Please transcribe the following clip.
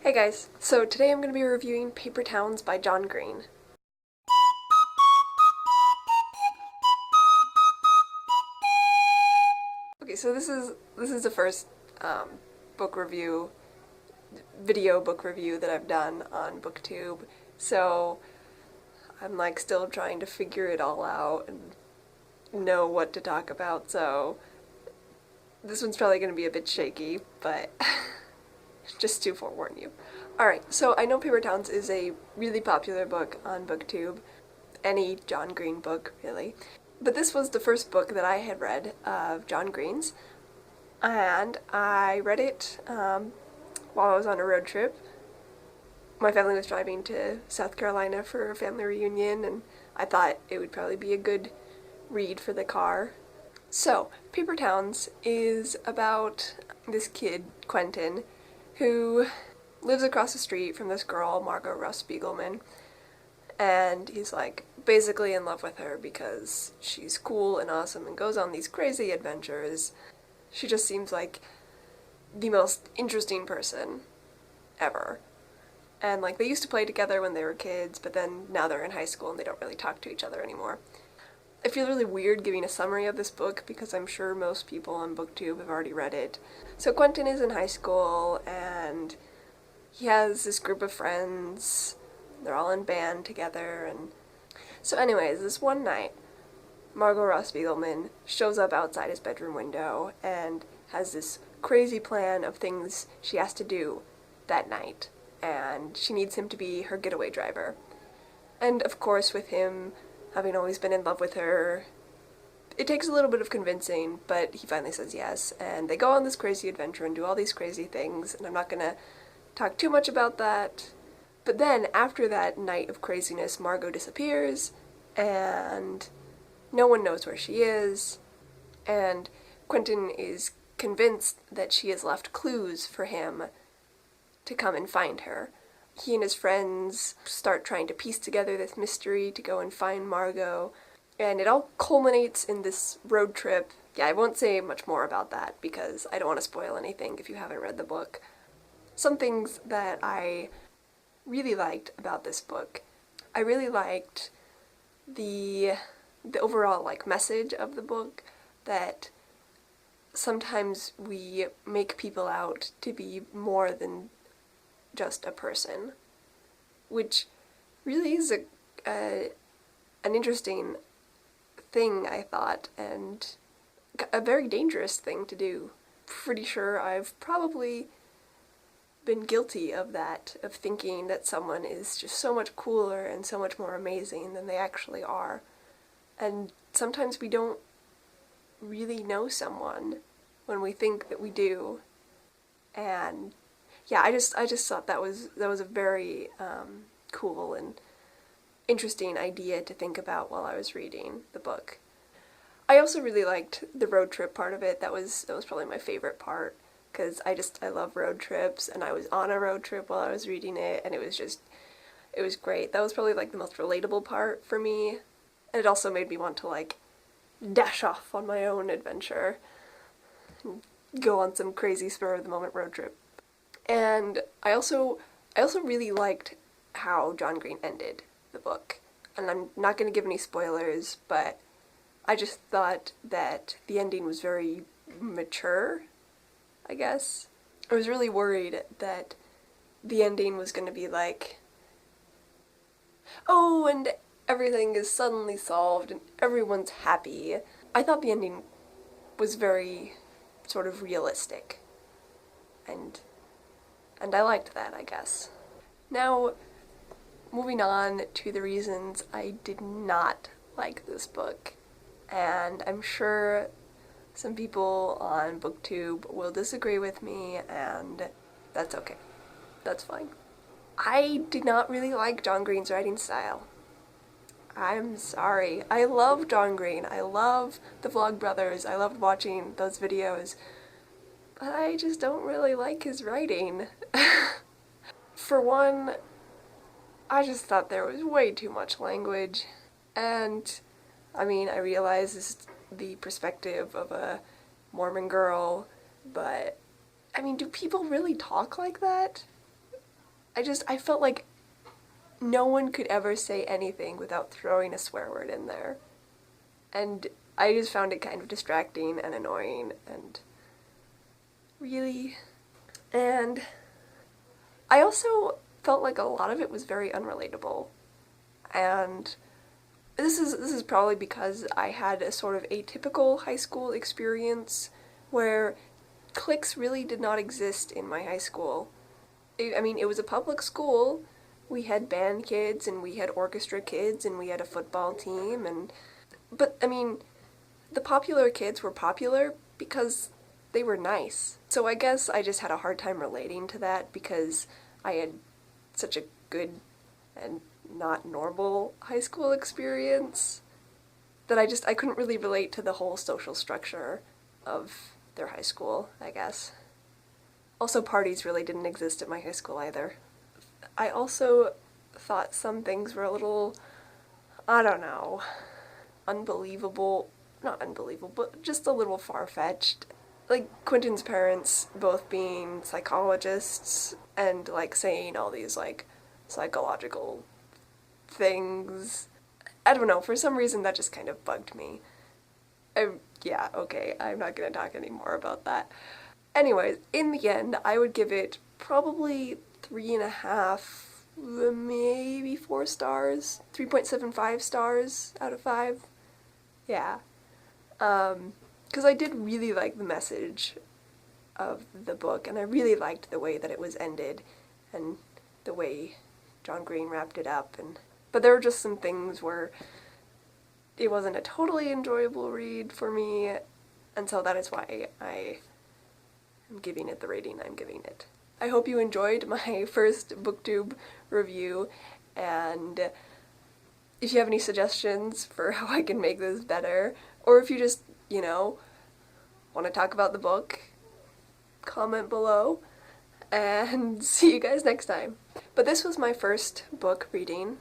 Hey guys, so today I'm going to be reviewing Paper Towns by John Green. Okay, so this is the first book review, video book review that I've done on BookTube, so I'm like still trying to figure it all out and know what to talk about, so this one's probably going to be a bit shaky, but just to forewarn you. Alright, so I know Paper Towns is a really popular book on BookTube, any John Green book, really. But this was the first book that I had read of John Green's, and I read it while I was on a road trip. My family was driving to South Carolina for a family reunion, and I thought it would probably be a good read for the car. So, Paper Towns is about this kid, Quentin, who lives across the street from this girl, Margot Russ Spiegelman, and he's like basically in love with her because she's cool and awesome and goes on these crazy adventures. She just seems like the most interesting person ever. And like they used to play together when they were kids, but then now they're in high school and they don't really talk to each other anymore. I feel really weird giving a summary of this book because I'm sure most people on BookTube have already read it. So Quentin is in high school and he has this group of friends. They're all in band together, and so anyways, this one night, Margot Ross Spiegelman shows up outside his bedroom window and has this crazy plan of things she has to do that night, and she needs him to be her getaway driver. And of course, with him having always been in love with her, it takes a little bit of convincing, but he finally says yes, and they go on this crazy adventure and do all these crazy things, and I'm not gonna talk too much about that. But then, after that night of craziness, Margot disappears, and no one knows where she is, and Quentin is convinced that she has left clues for him to come and find her. He and his friends start trying to piece together this mystery to go and find Margot, and it all culminates in this road trip. Yeah, I won't say much more about that because I don't want to spoil anything if you haven't read the book. Some things that I really liked about this book. I really liked the overall like message of the book, that sometimes we make people out to be more than just a person, which really is an interesting thing, I thought, and a very dangerous thing to do. Pretty sure I've probably been guilty of that, of thinking that someone is just so much cooler and so much more amazing than they actually are. And sometimes we don't really know someone when we think that we do. And yeah, I just thought that was a very cool and interesting idea to think about while I was reading the book. I also really liked the road trip part of it. That was probably my favorite part, because I love road trips, and I was on a road trip while I was reading it, and it was great. That was probably like the most relatable part for me, and it also made me want to like dash off on my own adventure and go on some crazy spur of the moment road trip. And I also really liked how John Green ended the book. And I'm not going to give any spoilers, but I just thought that the ending was very mature, I guess. I was really worried that the ending was going to be like, oh, and everything is suddenly solved and everyone's happy. I thought the ending was very sort of realistic, and I liked that, I guess. Now, moving on to the reasons I did not like this book, and I'm sure some people on BookTube will disagree with me, and that's okay. That's fine. I did not really like John Green's writing style. I'm sorry. I love John Green. I love the Vlogbrothers. I loved watching those videos. But I just don't really like his writing. For one, I just thought there was way too much language. And, I mean, I realize this is the perspective of a Mormon girl, but, I mean, do people really talk like that? I felt like no one could ever say anything without throwing a swear word in there. And I just found it kind of distracting and annoying and really. And I also felt like a lot of it was very unrelatable. And this is probably because I had a sort of atypical high school experience where cliques really did not exist in my high school. I mean, it was a public school. We had band kids and we had orchestra kids and we had a football team but I mean, the popular kids were popular because they were nice. So I guess I just had a hard time relating to that because I had such a good and not normal high school experience that I couldn't really relate to the whole social structure of their high school, I guess. Also, parties really didn't exist at my high school either. I also thought some things were a little, I don't know, unbelievable. Not unbelievable, but just a little far-fetched. Like, Quentin's parents both being psychologists and, like, saying all these, like, psychological things. I don't know, for some reason that just kind of bugged me. Yeah, okay, I'm not gonna talk anymore about that. Anyways, in the end, I would give it probably 3.5, maybe 4 stars, 3.75 stars out of 5. Yeah. Because I did really like the message of the book, and I really liked the way that it was ended, and the way John Green wrapped it up, but there were just some things where it wasn't a totally enjoyable read for me, and so that is why I am giving it the rating I'm giving it. I hope you enjoyed my first BookTube review, and if you have any suggestions for how I can make this better, or if you just, want to talk about the book, comment below, and see you guys next time. But this was my first book reading.